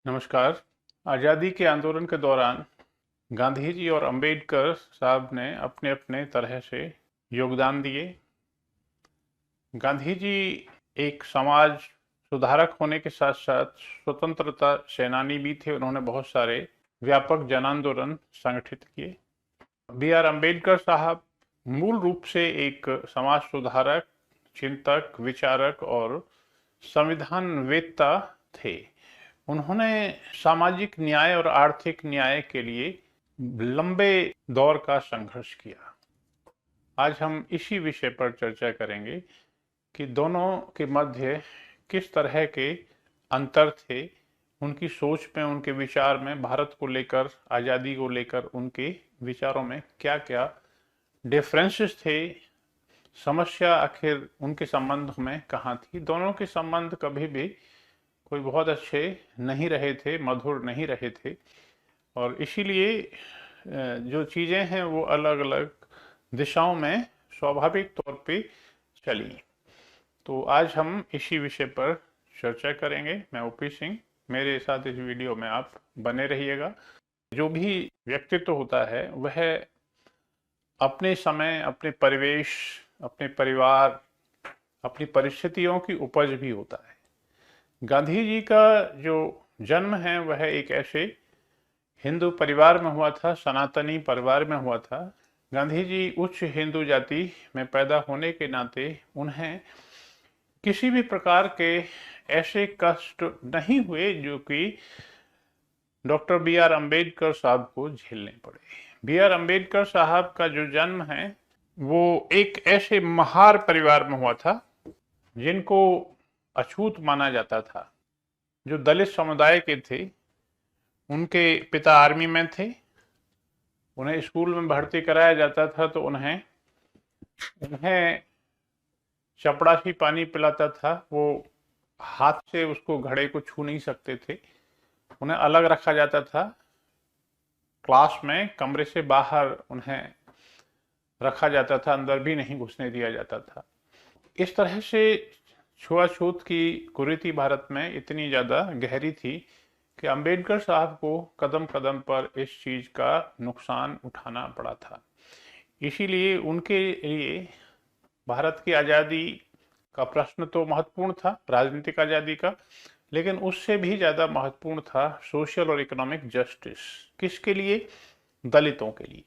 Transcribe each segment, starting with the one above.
नमस्कार। आज़ादी के आंदोलन के दौरान गांधी जी और अंबेडकर साहब ने अपने अपने तरह से योगदान दिए। गांधी जी एक समाज सुधारक होने के साथ साथ स्वतंत्रता सेनानी भी थे। उन्होंने बहुत सारे व्यापक जन आंदोलन संगठित किए। बी आर अम्बेडकर साहब मूल रूप से एक समाज सुधारक, चिंतक, विचारक और संविधानवेत्ता थे। उन्होंने सामाजिक न्याय और आर्थिक न्याय के लिए लंबे दौर का संघर्ष किया। आज हम इसी विषय पर चर्चा करेंगे कि दोनों के मध्य किस तरह के अंतर थे, उनकी सोच में, उनके विचार में, भारत को लेकर, आज़ादी को लेकर उनके विचारों में क्या क्या डिफरेंसेस थे, समस्या आखिर उनके संबंध में कहाँ थी। दोनों के संबंध कभी भी कोई बहुत अच्छे नहीं रहे थे, मधुर नहीं रहे थे, और इसीलिए जो चीज़ें हैं वो अलग अलग दिशाओं में स्वाभाविक तौर पे चली। तो आज हम इसी विषय पर चर्चा करेंगे। मैं ओपी सिंह, मेरे साथ इस वीडियो में आप बने रहिएगा। जो भी व्यक्तित्व होता है वह अपने समय, अपने परिवेश, अपने परिवार, अपनी परिस्थितियों की उपज भी होता है। गांधी जी का जो जन्म है वह एक ऐसे हिंदू परिवार में हुआ था, सनातनी परिवार में हुआ था। गांधी जी उच्च हिंदू जाति में पैदा होने के नाते उन्हें किसी भी प्रकार के ऐसे कष्ट नहीं हुए जो कि डॉक्टर बी आर अम्बेडकर साहब को झेलने पड़े। बी आर अम्बेडकर साहब का जो जन्म है वो एक ऐसे महार परिवार में हुआ था जिनको अछूत माना जाता था। जो दलित समुदाय के थे, उनके पिता आर्मी में थे, उन्हें स्कूल में भर्ती कराया जाता था तो उन्हें चपड़ासी पानी पिलाता था। वो हाथ से उसको घड़े को छू नहीं सकते थे, उन्हें अलग रखा जाता था। क्लास में कमरे से बाहर उन्हें रखा जाता था, अंदर भी नहीं घुसने दिया जाता था। इस तरह से छुआछूत की कुरीति भारत में इतनी ज़्यादा गहरी थी कि अंबेडकर साहब को कदम कदम पर इस चीज़ का नुकसान उठाना पड़ा था। इसीलिए उनके लिए भारत की आज़ादी का प्रश्न तो महत्वपूर्ण था, राजनीतिक आज़ादी का, लेकिन उससे भी ज़्यादा महत्वपूर्ण था सोशल और इकोनॉमिक जस्टिस। किसके लिए? दलितों के लिए।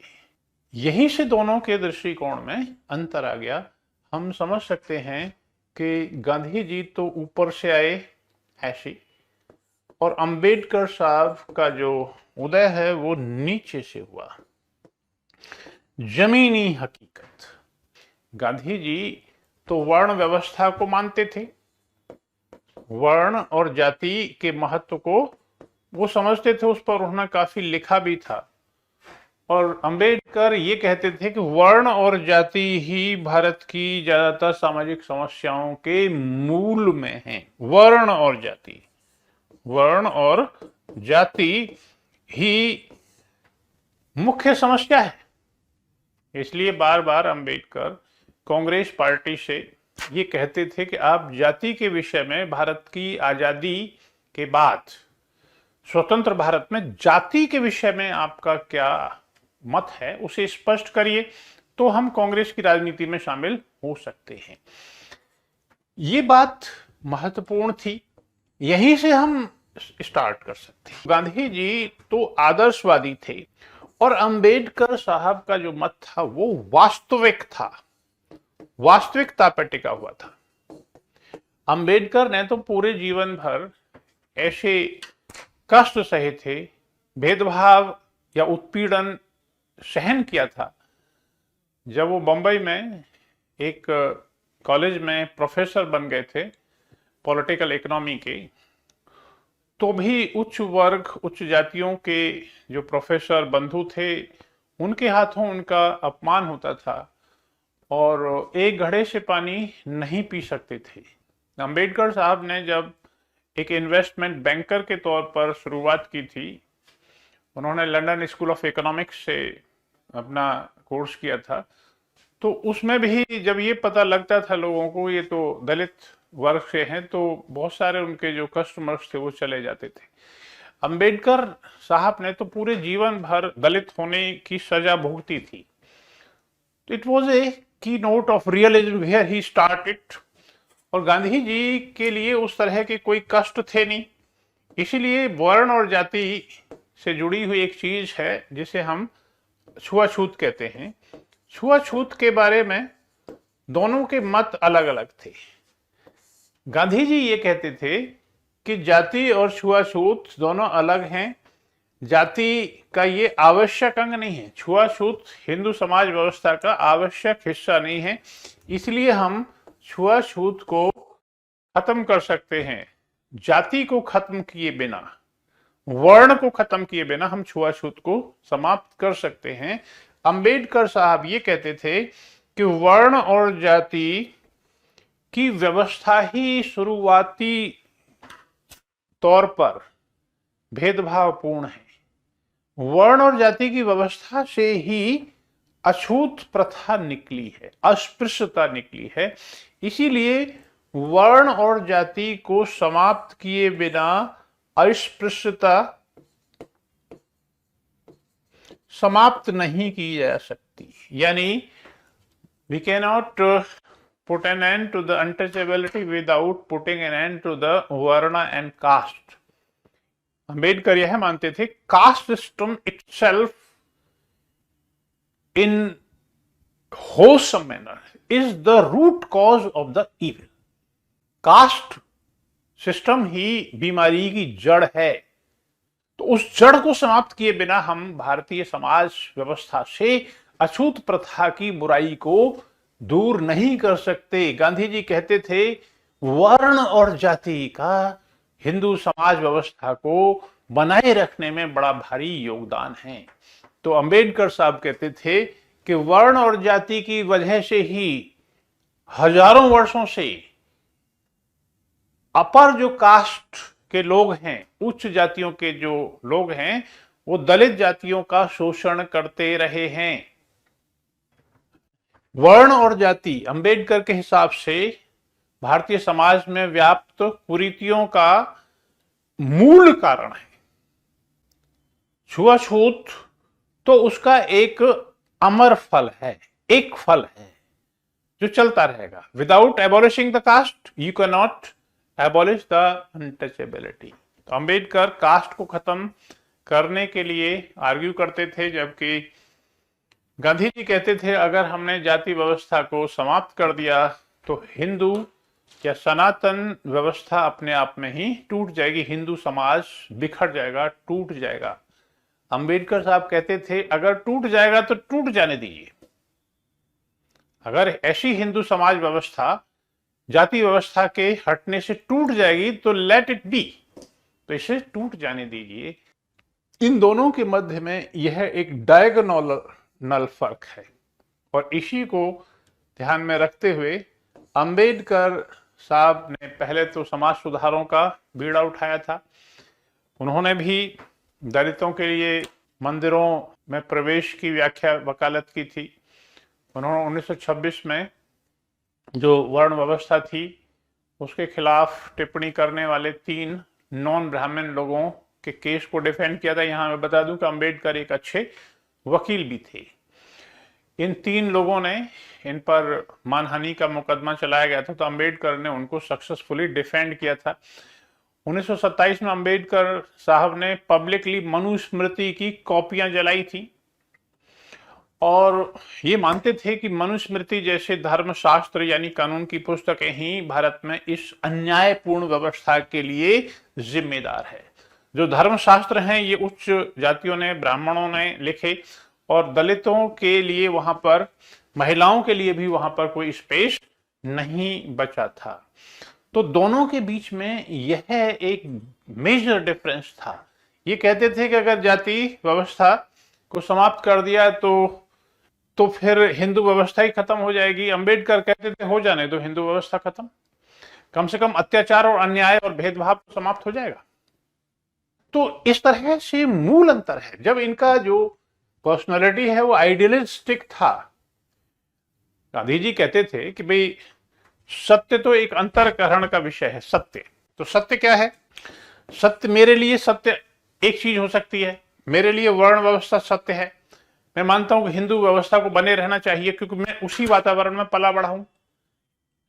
यहीं से दोनों के दृष्टिकोण में अंतर आ गया। हम समझ सकते हैं कि गांधी जी तो ऊपर से आए ऐसे, और अंबेडकर साहब का जो उदय है वो नीचे से हुआ, जमीनी हकीकत। गांधी जी तो वर्ण व्यवस्था को मानते थे, वर्ण और जाति के महत्व को वो समझते थे, उस पर उन्होंने काफी लिखा भी था। और अंबेडकर ये कहते थे कि वर्ण और जाति ही भारत की ज्यादातर सामाजिक समस्याओं के मूल में हैं। वर्ण और जाति, वर्ण और जाति ही मुख्य समस्या है। इसलिए बार बार अंबेडकर कांग्रेस पार्टी से ये कहते थे कि आप जाति के विषय में भारत की आजादी के बाद स्वतंत्र भारत में जाति के विषय में आपका क्या मत है, उसे स्पष्ट करिए, तो हम कांग्रेस की राजनीति में शामिल हो सकते हैं। ये बात महत्वपूर्ण थी, यहीं से हम स्टार्ट कर सकते हैं। गांधी जी तो आदर्शवादी थे और अंबेडकर साहब का जो मत था वो वास्तविक था, वास्तविकता पर टिका हुआ था। अंबेडकर ने तो पूरे जीवन भर ऐसे कष्ट सहे थे, भेदभाव या उत्पीड़न सहन किया था। जब वो बंबई में एक कॉलेज में प्रोफेसर बन गए थे पॉलिटिकल इकोनॉमी के, तो भी उच्च वर्ग, उच्च जातियों के जो प्रोफेसर बंधु थे उनके हाथों उनका अपमान होता था और एक घड़े से पानी नहीं पी सकते थे। अंबेडकर साहब ने जब एक इन्वेस्टमेंट बैंकर के तौर पर शुरुआत की थी, उन्होंने लंदन स्कूल ऑफ इकोनॉमिक्स से अपना कोर्स किया था, तो उसमें भी जब ये पता लगता था लोगों को ये तो दलित वर्ग से हैं, तो बहुत सारे उनके जो कस्टमर्स थे वो चले जाते थे। अंबेडकर साहब ने तो पूरे जीवन भर दलित होने की सजा भुगती थी। It was a keynote of realism where he started. और गांधी जी के लिए उस तरह के कोई कष्ट थे नहीं, इसीलिए वर्ण और जाति से जुड़ी हुई एक चीज है जिसे हम छुआछूत कहते हैं। छुआछूत के बारे में दोनों के मत अलग अलग थे। गांधी जी ये कहते थे कि जाति और छुआछूत दोनों अलग हैं, जाति का ये आवश्यक अंग नहीं है, छुआछूत हिंदू समाज व्यवस्था का आवश्यक हिस्सा नहीं है, इसलिए हम छुआछूत को खत्म कर सकते हैं। जाति को खत्म किए बिना, वर्ण को खत्म किए बिना हम छुआछूत को समाप्त कर सकते हैं। अंबेडकर साहब ये कहते थे कि वर्ण और जाति की व्यवस्था ही शुरुआती तौर पर भेदभावपूर्ण है। वर्ण और जाति की व्यवस्था से ही अछूत प्रथा निकली है, अस्पृश्यता निकली है। इसीलिए वर्ण और जाति को समाप्त किए बिना अस्पृश्यता समाप्त नहीं की जा सकती। यानी we can not put an end to the untouchability without putting an end to the varna and caste. Ambedkar यह मानते थे caste system itself in wholesome manner is the root cause of the evil। Caste system ही बीमारी की जड़ है। तो उस जड़ को समाप्त किए बिना हम भारतीय समाज व्यवस्था से अछूत प्रथा की बुराई को दूर नहीं कर सकते। गांधी जी कहते थे वर्ण और जाति का हिंदू समाज व्यवस्था को बनाए रखने में बड़ा भारी योगदान है। तो अंबेडकर साहब कहते थे कि वर्ण और जाति की वजह से ही हजारों वर्षों से अपर जो कास्ट के लोग हैं, उच्च जातियों के जो लोग हैं, वो दलित जातियों का शोषण करते रहे हैं। वर्ण और जाति अंबेडकर के हिसाब से भारतीय समाज में व्याप्त कुरीतियों का मूल कारण है। छुआछूत तो उसका एक अमर फल है, एक फल है जो चलता रहेगा। Without abolishing the caste you can not abolish the untouchability. तो अंबेडकर कास्ट को खत्म करने के लिए आर्ग्यू करते थे, जबकि गांधी जी कहते थे अगर हमने जाति व्यवस्था को समाप्त कर दिया तो हिंदू या सनातन व्यवस्था अपने आप में ही टूट जाएगी, हिंदू समाज बिखर जाएगा, टूट जाएगा। अंबेडकर साहब कहते थे अगर टूट जाएगा तो टूट जाने दीजिए। अगर ऐसी हिंदू समाज व्यवस्था जाति व्यवस्था के हटने से टूट जाएगी तो लेट इट बी, तो इसे टूट जाने दीजिए। इन दोनों के मध्य में यह एक डायगोनल फर्क है, और इसी को ध्यान में रखते हुए अंबेडकर साहब ने पहले तो समाज सुधारों का बीड़ा उठाया था। उन्होंने भी दलितों के लिए मंदिरों में प्रवेश की व्याख्या वकालत की थी। उन्होंने 1926 में जो वर्ण व्यवस्था थी उसके खिलाफ टिप्पणी करने वाले 3 नॉन ब्राह्मण लोगों के केस को डिफेंड किया था। यहाँ मैं बता दूं कि अंबेडकर एक अच्छे वकील भी थे। इन 3 लोगों ने, इन पर मानहानि का मुकदमा चलाया गया था, तो अंबेडकर ने उनको सक्सेसफुली डिफेंड किया था। 1927 में अंबेडकर साहब ने पब्लिकली मनुस्मृति की कॉपियां जलाई थी और ये मानते थे कि मनुस्मृति जैसे धर्मशास्त्र यानी कानून की पुस्तकें ही भारत में इस अन्यायपूर्ण व्यवस्था के लिए जिम्मेदार है। जो धर्मशास्त्र हैं ये उच्च जातियों ने, ब्राह्मणों ने लिखे, और दलितों के लिए वहां पर, महिलाओं के लिए भी वहां पर कोई स्पेस नहीं बचा था। तो दोनों के बीच में यह एक मेजर डिफरेंस था। ये कहते थे कि अगर जाति व्यवस्था को समाप्त कर दिया तो फिर हिंदू व्यवस्था ही खत्म हो जाएगी। अंबेडकर कहते थे हो जाने दो हिंदू व्यवस्था खत्म, कम से कम अत्याचार और अन्याय और भेदभाव समाप्त हो जाएगा। तो इस तरह से मूल अंतर है। जब इनका जो पर्सनालिटी है वो आइडियलिस्टिक था, गांधी जी कहते थे कि भाई सत्य तो एक अंतरकरण का विषय है। सत्य तो सत्य क्या है? सत्य मेरे लिए सत्य एक चीज हो सकती है, मेरे लिए वर्ण व्यवस्था सत्य है, मैं मानता हूं कि हिंदू व्यवस्था को बने रहना चाहिए क्योंकि मैं उसी वातावरण में पला बड़ा हूं।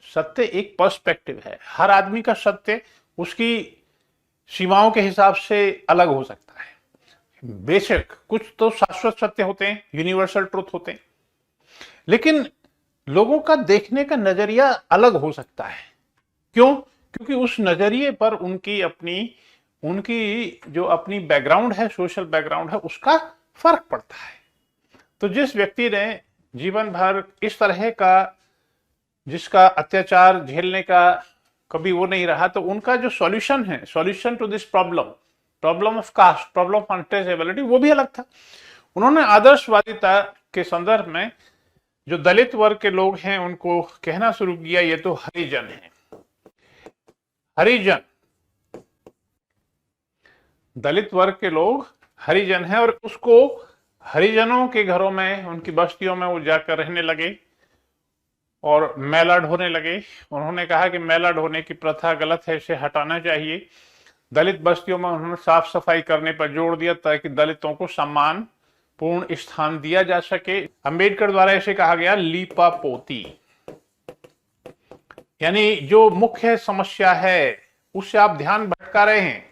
सत्य एक पर्सपेक्टिव है, हर आदमी का सत्य उसकी सीमाओं के हिसाब से अलग हो सकता है। बेशक कुछ तो शाश्वत सत्य होते हैं, यूनिवर्सल ट्रुथ होते हैं, लेकिन लोगों का देखने का नजरिया अलग हो सकता है। क्यों? क्योंकि उस नजरिए पर उनकी जो अपनी बैकग्राउंड है, सोशल बैकग्राउंड है, उसका फर्क पड़ता है। तो जिस व्यक्ति ने जीवन भर इस तरह का, जिसका अत्याचार झेलने का कभी वो नहीं रहा, तो उनका जो सॉल्यूशन है, solution to this problem of caste, problem of untraceability, वो भी अलग था। उन्होंने आदर्शवादिता के संदर्भ में जो दलित वर्ग के लोग हैं उनको कहना शुरू किया, ये तो हरिजन है, हरिजन, दलित वर्ग के लोग हरिजन हैं, और उसको हरिजनों के घरों में, उनकी बस्तियों में वो जाकर रहने लगे और मैला ढोने लगे। उन्होंने कहा कि मैला ढोने की प्रथा गलत है, इसे हटाना चाहिए। दलित बस्तियों में उन्होंने साफ सफाई करने पर जोर दिया ताकि दलितों को सम्मान पूर्ण स्थान दिया जा सके। अंबेडकर द्वारा इसे कहा गया लीपा पोती, यानी जो मुख्य समस्या है उससे आप ध्यान भटका रहे हैं।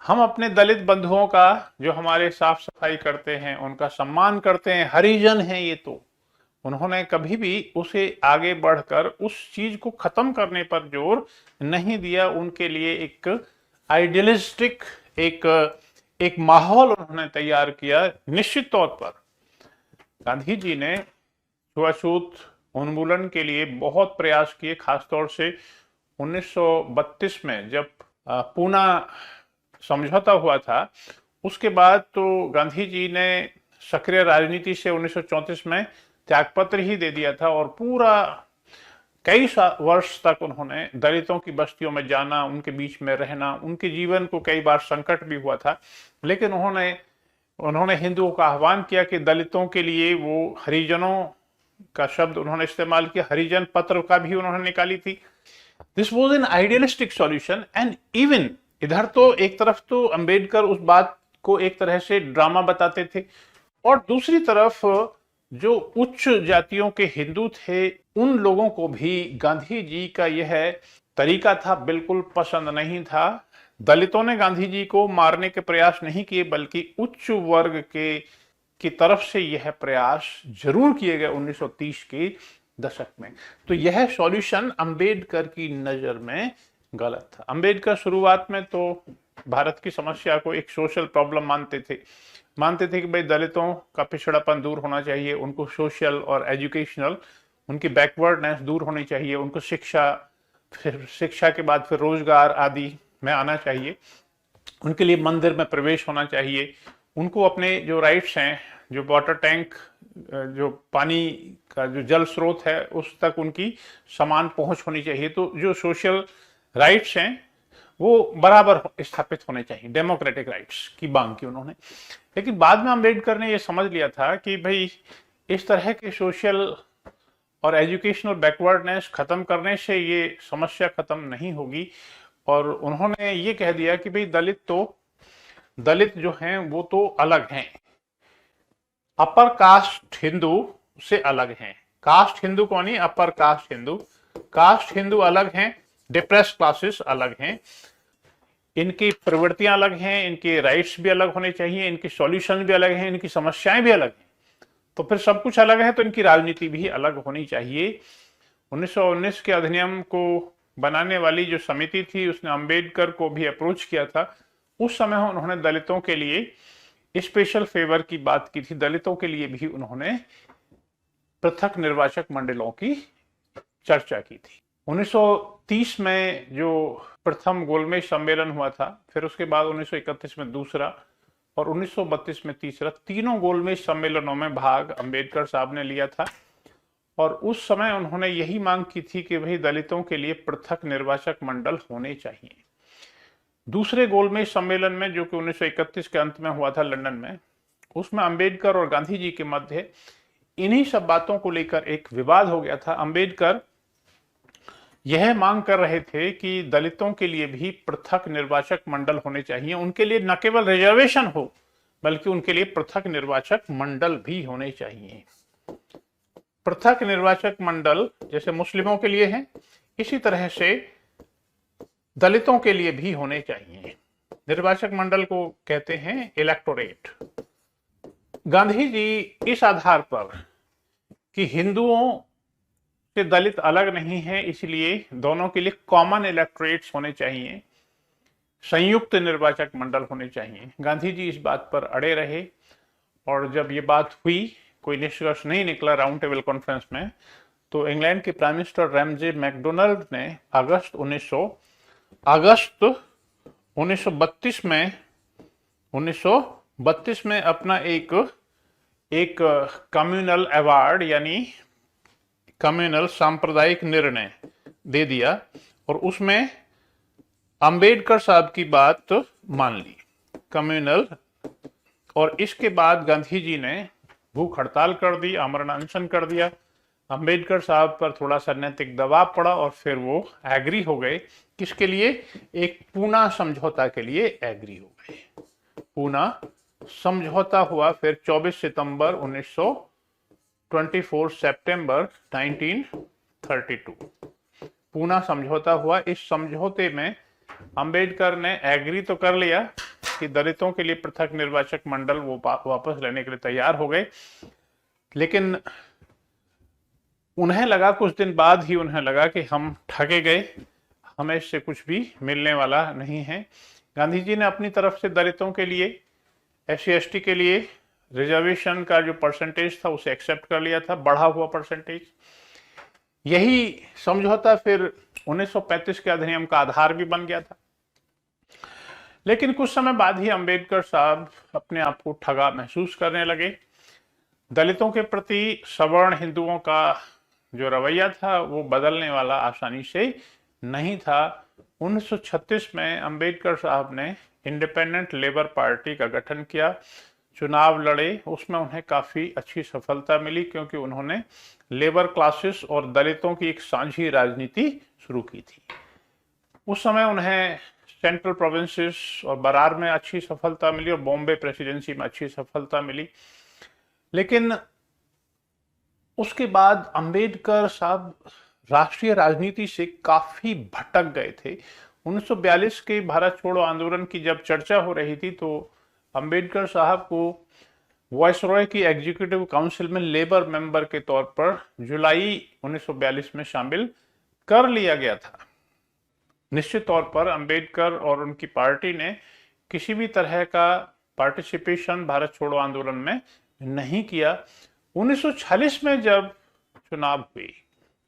हम अपने दलित बंधुओं का, जो हमारे साफ सफाई करते हैं, उनका सम्मान करते हैं, हरिजन हैं ये, तो उन्होंने कभी भी उसे आगे बढ़कर उस चीज को खत्म करने पर जोर नहीं दिया। उनके लिए एक आइडियलिस्टिक एक माहौल उन्होंने तैयार किया। निश्चित तौर पर गांधी जी ने छुआछूत उन्मूलन के लिए बहुत प्रयास किए, खासतौर से 1932 में जब पूना समझौता हुआ था, उसके बाद तो गांधी जी ने सक्रिय राजनीति से 1934 में त्यागपत्र ही दे दिया था, और पूरा कई वर्ष तक उन्होंने दलितों की बस्तियों में जाना, उनके बीच में रहना, उनके जीवन को कई बार संकट भी हुआ था, लेकिन उन्होंने हिंदुओं का आह्वान किया कि दलितों के लिए वो हरिजनों का शब्द उन्होंने इस्तेमाल किया, हरिजन पत्र का भी उन्होंने निकाली थी। This was an idealistic solution. And even इधर तो एक तरफ तो अंबेडकर उस बात को एक तरह से ड्रामा बताते थे, और दूसरी तरफ जो उच्च जातियों के हिंदू थे उन लोगों को भी गांधी जी का यह तरीका था बिल्कुल पसंद नहीं था। दलितों ने गांधी जी को मारने के प्रयास नहीं किए, बल्कि उच्च वर्ग की तरफ से यह प्रयास जरूर किए गए 1930 के दशक में। तो यह सॉल्यूशन अंबेडकर की नजर में गलत था। अंबेडकर शुरुआत में तो भारत की समस्या को एक सोशल प्रॉब्लम मानते थे कि भाई दलितों का पिछड़ापन दूर होना चाहिए, उनको सोशल और एजुकेशनल, उनकी बैकवर्डनेस दूर होनी चाहिए, उनको शिक्षा, फिर शिक्षा के बाद फिर रोजगार आदि में आना चाहिए, उनके लिए मंदिर में प्रवेश होना चाहिए, उनको अपने जो राइट्स हैं, जो वाटर टैंक, जो पानी का जो जल स्रोत है, उस तक उनकी समान पहुंच होनी चाहिए। तो जो सोशल राइट्स हैं वो बराबर स्थापित होने चाहिए, डेमोक्रेटिक राइट्स की मांग की उन्होंने। लेकिन बाद में अंबेडकर ने ये समझ लिया था कि भाई इस तरह के सोशल और एजुकेशनल बैकवर्डनेस खत्म करने से ये समस्या खत्म नहीं होगी, और उन्होंने ये कह दिया कि भाई दलित जो हैं वो तो अलग हैं, अपर कास्ट हिंदू से अलग हैं। कास्ट हिंदू कौन है? Upper caste Hindu. Caste Hindu अलग हैं, डिप्रेस्ड क्लासेस अलग हैं, इनकी प्रवृत्तियां अलग हैं, इनके राइट्स भी अलग होने चाहिए, इनकी सॉल्यूशन भी अलग हैं, इनकी समस्याएं भी अलग हैं। तो फिर सब कुछ अलग है तो इनकी राजनीति भी अलग होनी चाहिए। 1919 के अधिनियम को बनाने वाली जो समिति थी उसने अंबेडकर को भी अप्रोच किया था। उस समय उन्होंने दलितों के लिए स्पेशल फेवर की बात की थी, दलितों के लिए भी उन्होंने पृथक निर्वाचक मंडलों की चर्चा की थी। 1930 में जो प्रथम गोलमेज सम्मेलन हुआ था, फिर उसके बाद 1931 में दूसरा और 1932 में तीसरा, तीनों गोलमेज सम्मेलनों में भाग अंबेडकर साहब ने लिया था। और उस समय उन्होंने यही मांग की थी कि भाई दलितों के लिए पृथक निर्वाचक मंडल होने चाहिए। दूसरे गोलमेज सम्मेलन में, जो कि 1931 के अंत में हुआ था लंदन में, उसमें अंबेडकर और गांधी जी के मध्य इन्हीं सब बातों को लेकर एक विवाद हो गया था। अंबेडकर यह मांग कर रहे थे कि दलितों के लिए भी पृथक निर्वाचक मंडल होने चाहिए, उनके लिए न केवल रिजर्वेशन हो बल्कि उनके लिए पृथक निर्वाचक मंडल भी होने चाहिए। पृथक निर्वाचक मंडल जैसे मुस्लिमों के लिए है, इसी तरह से दलितों के लिए भी होने चाहिए। निर्वाचक मंडल को कहते हैं इलेक्टोरेट। गांधी जी इस आधार पर कि हिंदुओं से दलित अलग नहीं है, इसलिए दोनों के लिए कॉमन इलेक्टोरेट्स होने चाहिए, संयुक्त निर्वाचक मंडल होने चाहिए। गांधी जी इस बात पर अड़े रहे और जब ये बात हुई, कोई निष्कर्ष नहीं निकला राउंड टेबल कॉन्फ्रेंस में, तो इंग्लैंड के प्राइम मिनिस्टर रैमजे मैकडोनाल्ड ने अगस्त 1932 में अपना एक कम्युनल अवार्ड यानी कम्युनल सांप्रदायिक निर्णय दे दिया और उसमें अंबेडकर साहब की बात मान ली, कम्युनल। और इसके बाद गांधी जी ने भूख हड़ताल कर दी, आमरण अनशन कर दिया। अंबेडकर साहब पर थोड़ा सा नैतिक दबाव पड़ा और फिर वो एग्री हो गए। किसके लिए? एक पूना समझौता के लिए एग्री हो गए। पूना समझौता हुआ फिर 24 सितंबर 1924 सितंबर 1932 पूना समझौता हुआ। इस समझौते में अंबेडकर ने एग्री तो कर लिया कि दलितों के लिए पृथक निर्वाचक मंडल वो वापस लेने के लिए तैयार हो गए, लेकिन उन्हें लगा, कुछ दिन बाद ही उन्हें लगा कि हम ठगे गए, हमें इससे कुछ भी मिलने वाला नहीं है। गांधी जी ने अपनी तरफ से दलितों के लिए, SC/ST के लिए रिजर्वेशन का जो परसेंटेज था उसे एक्सेप्ट कर लिया था, बढ़ा हुआ परसेंटेज। यही समझौता फिर 1935 के अधिनियम का आधार भी बन गया था। लेकिन कुछ समय बाद ही अंबेडकर साहब अपने आप को ठगा महसूस करने लगे। दलितों के प्रति सवर्ण हिंदुओं का जो रवैया था वो बदलने वाला आसानी से नहीं था। 1936 में अंबेडकर साहब ने इंडिपेंडेंट लेबर पार्टी का गठन किया, चुनाव लड़े, उसमें उन्हें काफी अच्छी सफलता मिली क्योंकि उन्होंने लेबर क्लासेस और दलितों की एक साझी राजनीति शुरू की थी। उस समय उन्हें सेंट्रल प्रोविंसेस और बरार में अच्छी सफलता मिली और बॉम्बे प्रेसिडेंसी में अच्छी सफलता मिली। लेकिन उसके बाद अंबेडकर साहब राष्ट्रीय राजनीति से काफी भटक गए थे। 1942 के भारत छोड़ो आंदोलन की जब चर्चा हो रही थी तो अंबेडकर साहब को वायसरॉय की एग्जीक्यूटिव काउंसिल में लेबर मेंबर के तौर पर जुलाई 1942 में शामिल कर लिया गया था। निश्चित तौर पर अंबेडकर और उनकी पार्टी ने किसी भी तरह का पार्टिसिपेशन भारत छोड़ो आंदोलन में नहीं किया। 1946 में जब चुनाव हुई,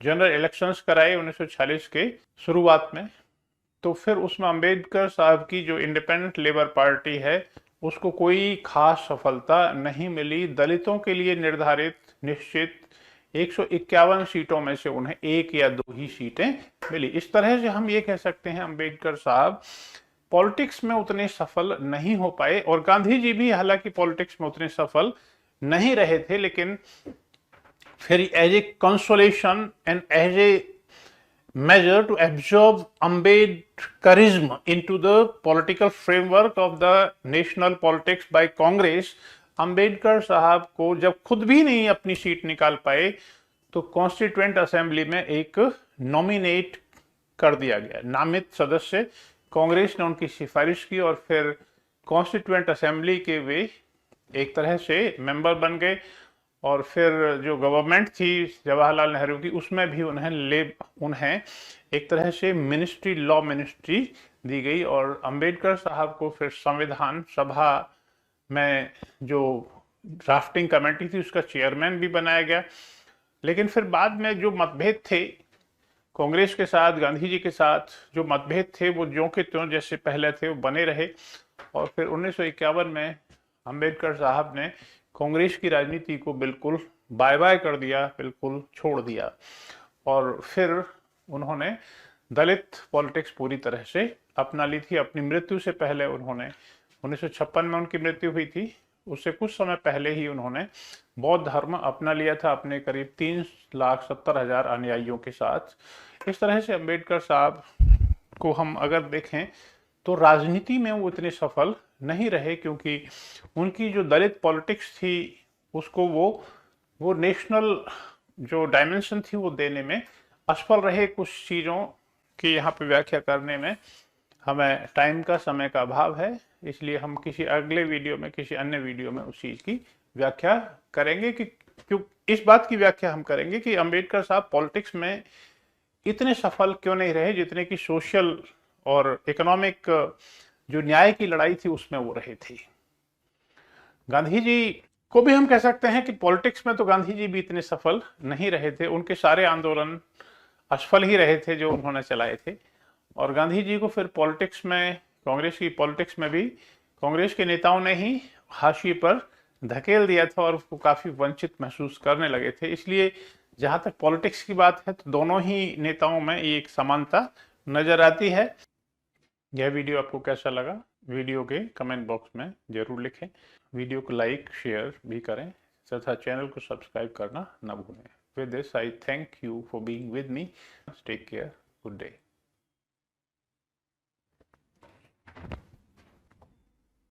जनरल इलेक्शंस कराए 1946 के शुरुआत में, तो फिर उसमें अंबेडकर साहब की जो इंडिपेंडेंट लेबर पार्टी है उसको कोई खास सफलता नहीं मिली। दलितों के लिए निर्धारित निश्चित 151 सीटों में से उन्हें 1 या 2 ही सीटें मिली। इस तरह से हम ये कह सकते हैं अंबेडकर साहब पॉलिटिक्स में उतने सफल नहीं हो पाए और गांधी जी भी हालांकि पॉलिटिक्स में उतने सफल नहीं रहे थे, लेकिन फिर as a consolation and as a measure to absorb Ambedkarism into the political framework of the national politics by Congress, Ambedkar साहब को जब खुद भी नहीं अपनी सीट निकाल पाए तो कॉन्स्टिट्यूएंट असेंबली में एक नॉमिनेट कर दिया गया, नामित सदस्य कांग्रेस ने उनकी सिफारिश की और फिर कॉन्स्टिट्यूएंट असेंबली के वे एक तरह से मेंबर बन गए। और फिर जो गवर्नमेंट थी जवाहरलाल नेहरू की उसमें भी उन्हें एक तरह से मिनिस्ट्री, लॉ मिनिस्ट्री दी गई और अंबेडकर साहब को फिर संविधान सभा में जो ड्राफ्टिंग कमेटी थी उसका चेयरमैन भी बनाया गया। लेकिन फिर बाद में जो मतभेद थे कांग्रेस के साथ, गांधी जी के साथ जो मतभेद थे वो ज्यों के त्यों जैसे पहले थे वो बने रहे और फिर 1951 में अंबेडकर साहब ने कांग्रेस की राजनीति को बिल्कुल बाय बाय कर दिया, बिल्कुल छोड़ दिया और फिर उन्होंने दलित पॉलिटिक्स पूरी तरह से अपना ली थी। अपनी मृत्यु से पहले उन्होंने 1956 में उनकी मृत्यु हुई थी उससे कुछ समय पहले ही उन्होंने बौद्ध धर्म अपना लिया था अपने करीब 3,70,000 अनुयायियों के साथ। इस तरह से अंबेडकर साहब को हम अगर देखें तो राजनीति में वो इतने सफल नहीं रहे, क्योंकि उनकी जो दलित पॉलिटिक्स थी उसको वो नेशनल जो डायमेंशन थी वो देने में असफल रहे। कुछ चीज़ों की यहाँ पे व्याख्या करने में हमें टाइम का, समय का अभाव है, इसलिए हम किसी अगले वीडियो में, किसी अन्य वीडियो में उस चीज़ की व्याख्या करेंगे कि क्यों, इस बात की व्याख्या हम करेंगे कि अंबेडकर साहब पॉलिटिक्स में इतने सफल क्यों नहीं रहे जितने कि सोशल और इकोनॉमिक जो न्याय की लड़ाई थी उसमें वो रहे थे। गांधी जी को भी हम कह सकते हैं कि पॉलिटिक्स में तो गांधी जी भी इतने सफल नहीं रहे थे, उनके सारे आंदोलन असफल ही रहे थे जो उन्होंने चलाए थे। और गांधी जी को फिर पॉलिटिक्स में, कांग्रेस की पॉलिटिक्स में भी कांग्रेस के नेताओं ने ही हाशिए पर धकेल दिया था और उसको काफी वंचित महसूस करने लगे थे। इसलिए जहां तक पॉलिटिक्स की बात है तो दोनों ही नेताओं में एक समानता नजर आती है। यह वीडियो आपको कैसा लगा वीडियो के कमेंट बॉक्स में जरूर लिखें। वीडियो को लाइक शेयर भी करें तथा चैनल को सब्सक्राइब करना न भूलें। With this I thank you for being with me. Take care, good day.